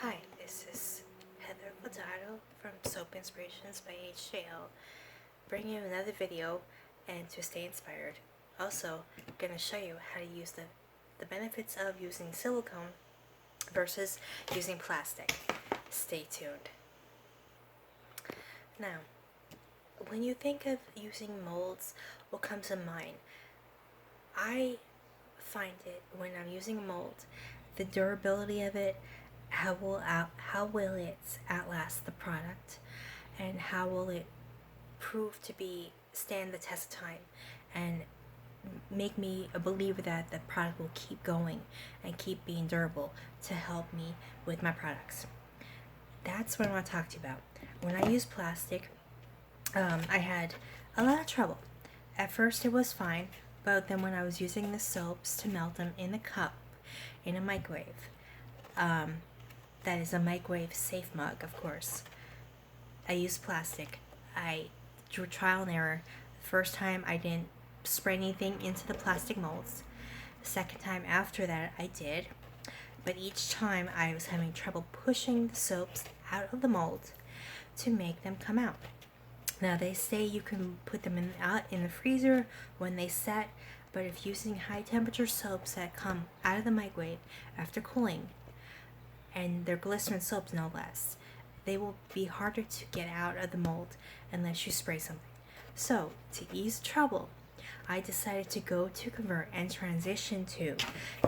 Hi, this is Heather Furtado from Soap Inspirations by HJL, bringing you another video and to stay inspired. Also, I'm going to show you how to use the benefits of using silicone versus using plastic. Stay tuned. Now, when you think of using molds, what comes to mind? I find it when I'm using a mold, the durability of it, how will it outlast the product, and how will it prove to be stand the test of time and make me a believer that the product will keep going and keep being durable to help me with my products. That's what I want to talk to you about. When I use plastic, I had a lot of trouble. At first it was fine, but then when I was using the soaps to melt them in a cup in a microwave, that is a microwave safe mug, of course, I used plastic. I drew trial and error. The first time I didn't spray anything into the plastic molds. The second time after that I did, but each time I was having trouble pushing the soaps out of the mold to make them come out. Now they say you can put them out in the freezer when they set, but if using high temperature soaps that come out of the microwave after cooling, and they're glycerin soaps no less, they will be harder to get out of the mold unless you spray something. So to ease trouble, I decided to go to convert and transition to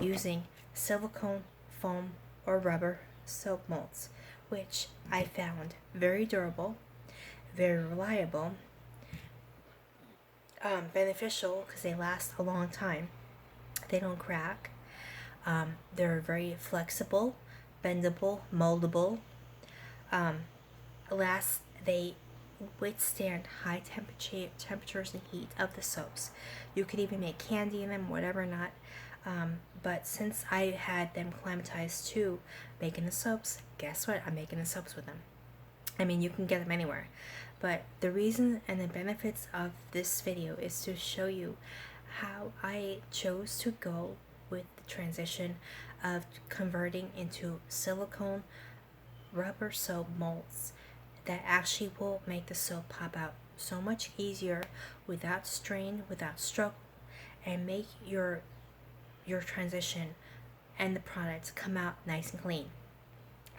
using silicone, foam, or rubber soap molds, which I found very durable, very reliable, beneficial because they last a long time. They don't crack. They're very flexible, bendable, moldable. They withstand high temperatures and heat of the soaps. You could even make candy in them, whatever not. But since I had them climatized to making the soaps, guess what? I'm making the soaps with them. I mean, you can get them anywhere. But the reason and the benefits of this video is to show you how I chose to go with the transition of converting into silicone rubber soap molds that actually will make the soap pop out so much easier without strain, without stroke, and make your transition and the product come out nice and clean.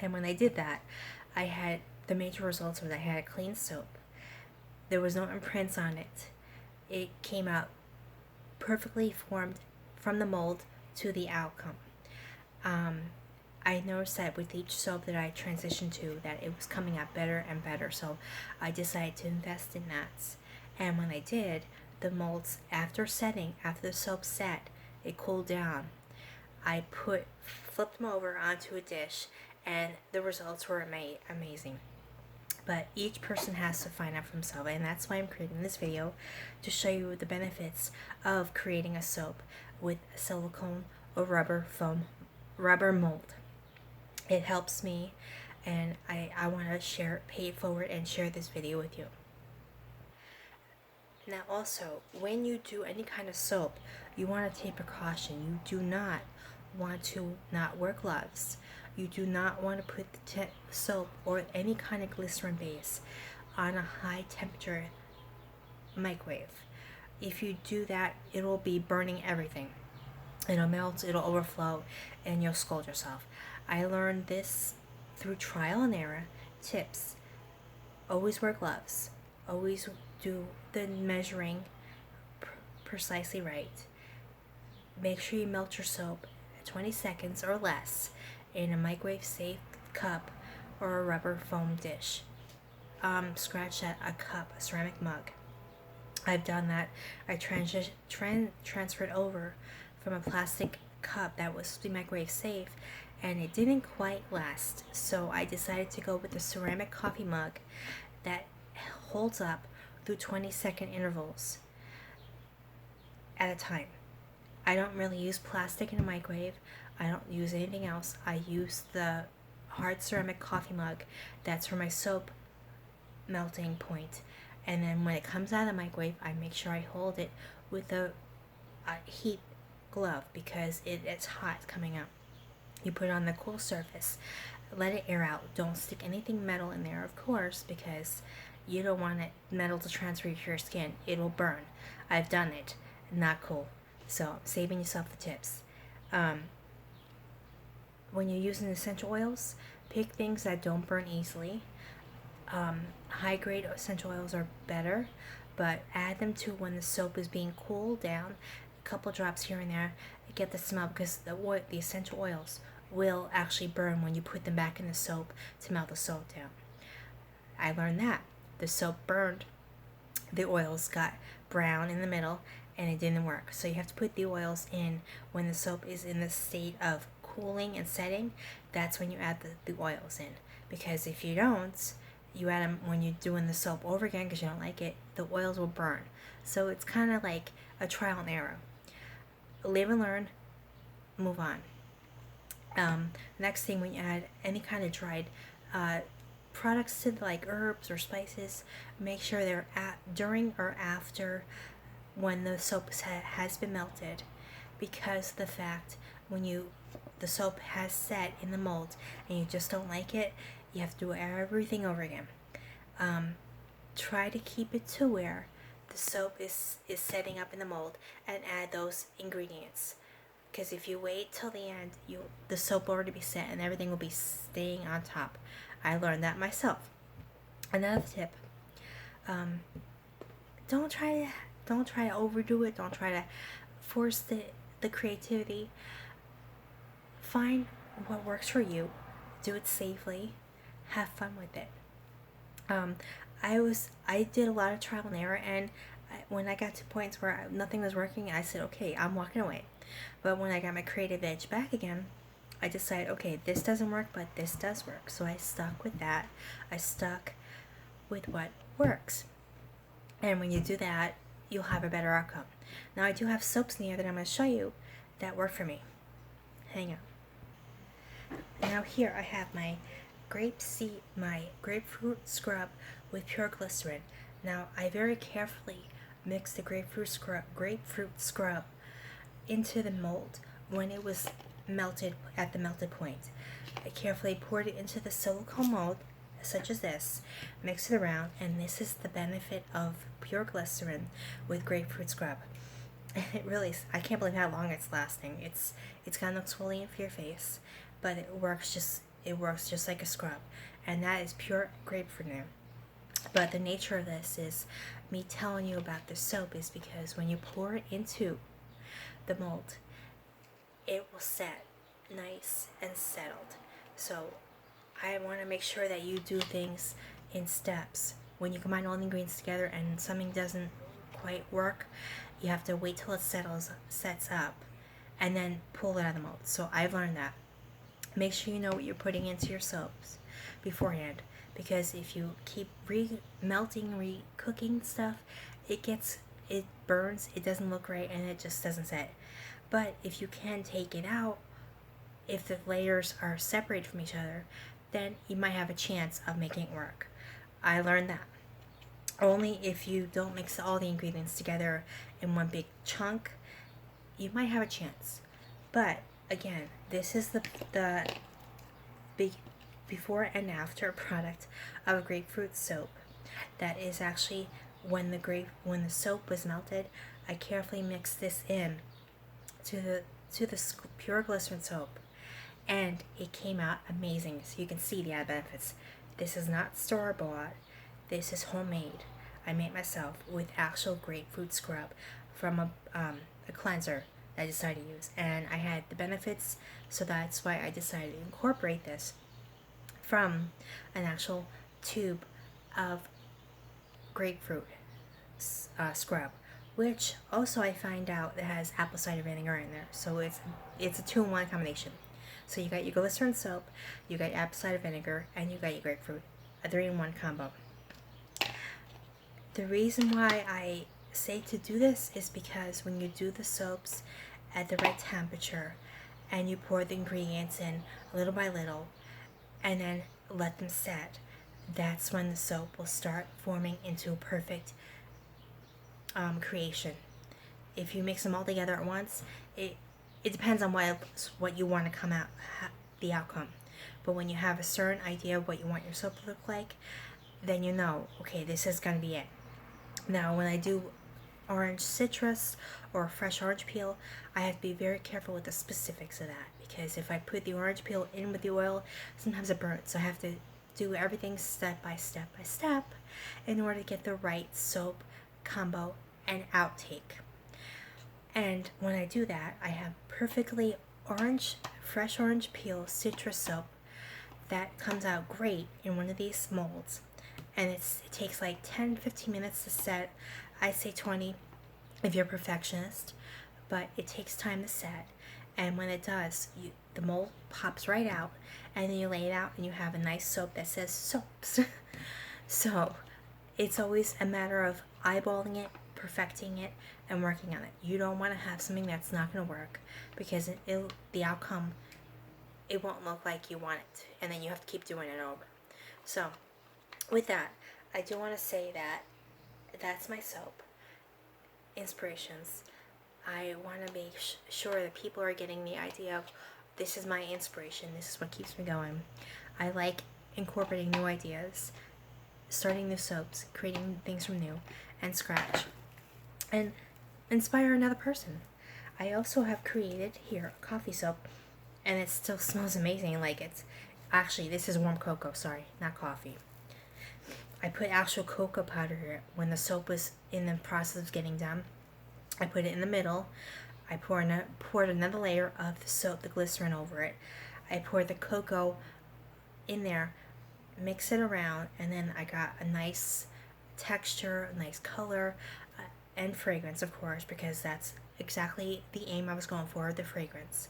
And when I did that, I had the major results was I had a clean soap. There was no imprints on it. It came out perfectly formed from the mold to the outcome. I noticed that with each soap that I transitioned to, that it was coming out better and better, so I decided to invest in that. And when I did, the molds, after the soap set, it cooled down. I flipped them over onto a dish, and the results were amazing. But each person has to find out for themselves, and that's why I'm creating this video, to show you the benefits of creating a soap with silicone or rubber mold. It helps me, and I want to pay it forward and share this video with you. Now also, when you do any kind of soap, you want to take precaution. You do not want to not wear gloves. You do not want to put the soap or any kind of glycerin base on a high temperature microwave. If you do that, it will be burning everything. It'll melt, it'll overflow, and you'll scold yourself. I learned this through trial and error tips. Always wear gloves. Always do the measuring precisely right. Make sure you melt your soap at 20 seconds or less in a microwave safe cup or a rubber foam dish. Scratch at a cup, a ceramic mug. I've done that. I transferred over from a plastic cup that was microwave safe, and it didn't quite last, so I decided to go with the ceramic coffee mug that holds up through 20-second intervals at a time. I don't really use plastic in a microwave. I don't use anything else. I use the hard ceramic coffee mug that's for my soap melting point, and then when it comes out of the microwave, I make sure I hold it with a heat glove because it's hot coming out. You put it on the cool surface. let it air out. Don't stick anything metal in there, of course, because you don't want metal to transfer to your skin. It'll burn. I've done it. Not cool. So saving yourself the tips. When you're using essential oils, pick things that don't burn easily. High grade essential oils are better, but add them to when the soap is being cooled down. A couple drops here and there, get the smell, because the essential oils will actually burn when you put them back in the soap to melt the soap down. I learned that. The soap burned, the oils got brown in the middle, and it didn't work. So you have to put the oils in when the soap is in the state of cooling and setting. That's when you add the oils in. Because if you don't, you add them when you're doing the soap over again because you don't like it, the oils will burn. So it's kind of like a trial and error. Live and learn, move on. Next thing, when you add any kind of dried products to like herbs or spices, make sure they're during or after when the soap has been melted, because the fact when the soap has set in the mold and you just don't like it, you have to do everything over again. Try to keep it to where the soap is setting up in the mold and add those ingredients. Because if you wait till the end, the soap will already be set and everything will be staying on top. I learned that myself. Another tip: don't try to overdo it. Don't try to force the creativity. Find what works for you. Do it safely. Have fun with it. I did a lot of trial and error, and when I got to points where nothing was working, I said, okay, I'm walking away. But when I got my creative edge back again, I decided, okay, this doesn't work, but this does work. So I stuck with that. I stuck with what works. And when you do that, you'll have a better outcome. Now, I do have soaps in here that I'm going to show you that work for me. Hang on. Now here I have my grapefruit scrub with pure glycerin. Now, I very carefully mixed the grapefruit scrub into the mold when it was melted at the melted point. I carefully poured it into the silicone mold, such as this, mix it around, and this is the benefit of pure glycerin with grapefruit scrub. And it really, I can't believe how long it's lasting. It's got no exfoliant for your face, but it works just like a scrub, and that is pure grapefruit now. But the nature of this is me telling you about the soap is because when you pour it into the mold, it will set nice and settled. So I want to make sure that you do things in steps. When you combine all the ingredients together and something doesn't quite work, you have to wait till it sets up, and then pull it out of the mold. So I've learned that. Make sure you know what you're putting into your soaps beforehand, because if you keep re-cooking stuff, it burns, it doesn't look right, and it just doesn't set. But if you can take it out, if the layers are separated from each other, then you might have a chance of making it work. I learned that. Only if you don't mix all the ingredients together in one big chunk, you might have a chance. But again, this is the big before and after product of a grapefruit soap. That is actually when the soap was melted, I carefully mixed this in to the pure glycerin soap, and it came out amazing. So you can see the added benefits. This is not store-bought. This is homemade. I made myself with actual grapefruit scrub from a cleanser that I decided to use, and I had the benefits, so that's why I decided to incorporate this from an actual tube of grapefruit scrub, which also I find out it has apple cider vinegar in there. So it's a 2-in-1 combination. So you got your glycerin soap, you got your apple cider vinegar, and you got your grapefruit, a 3-in-1 combo. The reason why I say to do this is because when you do the soaps at the right temperature and you pour the ingredients in little by little and then let them set, that's when the soap will start forming into a perfect creation. If you mix them all together at once, it depends on what you want to come out, the outcome. But when you have a certain idea of what you want your soap to look like, then you know, okay, this is going to be it. Now, when I do orange citrus or fresh orange peel, I have to be very careful with the specifics of that, because if I put the orange peel in with the oil, sometimes it burns. So I have to do everything step by step by step in order to get the right soap combo and outtake. And when I do that, I have perfectly fresh orange peel citrus soap that comes out great in one of these molds. And it takes like 10-15 minutes to set. I say 20 if you're a perfectionist, but it takes time to set. And when it does, the mold pops right out, and then you lay it out and you have a nice soap that says soaps. So it's always a matter of eyeballing it, perfecting it, and working on it. You don't want to have something that's not going to work, because the outcome, it won't look like you want it, and then you have to keep doing it over. So with that, I do want to say that that's my soap inspirations. I want to make sure that people are getting the idea of, this is my inspiration, this is what keeps me going. I like incorporating new ideas, starting new soaps, creating things from new and scratch, and inspire another person. I also have created here a coffee soap, and it still smells amazing. Like, it's actually, this is warm cocoa, sorry, not coffee. I put actual cocoa powder here when the soap was in the process of getting done. I put it in the middle. I poured another layer of the soap, the glycerin, over it. I poured the cocoa in there, mix it around, and then I got a nice texture, a nice color, and fragrance, of course, because that's exactly the aim I was going for, the fragrance.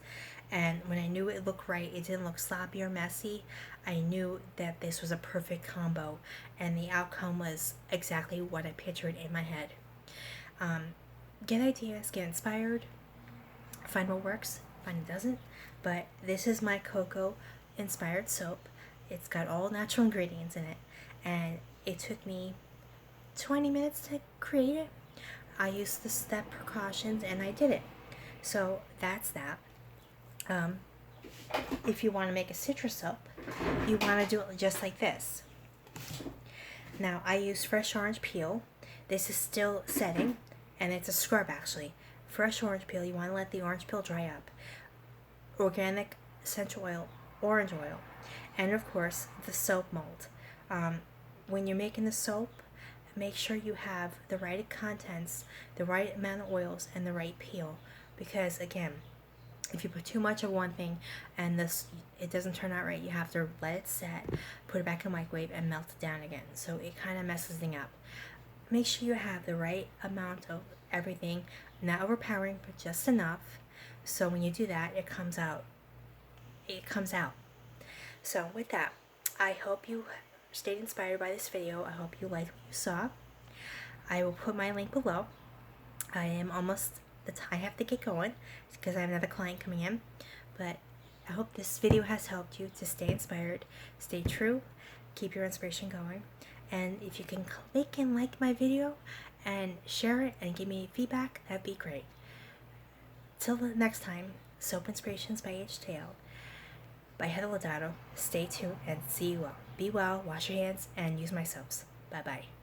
And when I knew it looked right, it didn't look sloppy or messy, I knew that this was a perfect combo, and the outcome was exactly what I pictured in my head. Get ideas, get inspired, find what works, find what doesn't. But this is my cocoa inspired soap. It's got all natural ingredients in it, and it took me 20 minutes to create it. I used the step precautions and I did it. So that's that. If you want to make a citrus soap, you want to do it just like this. Now, I use fresh orange peel. This is still setting, and it's a scrub actually. Fresh orange peel, you want to let the orange peel dry up. Organic essential oil, orange oil, and of course the soap mold. When you're making the soap, make sure you have the right contents, the right amount of oils, and the right peel, because again, if you put too much of one thing and it doesn't turn out right, you have to let it set, put it back in the microwave, and melt it down again. So it kind of messes things up. Make sure you have the right amount of everything, not overpowering, but just enough. So when you do that, it comes out. So with that, I hope you stayed inspired by this video. I hope you liked what you saw. I will put my link below. I have to get going because I have another client coming in. But I hope this video has helped you to stay inspired, stay true, keep your inspiration going. And if you can click and like my video and share it and give me feedback, that'd be great. Till the next time, Soap Inspirations by H-Tail by Heather Lodato. Stay tuned and see you well. Be well, wash your hands, and use my soaps. Bye-bye.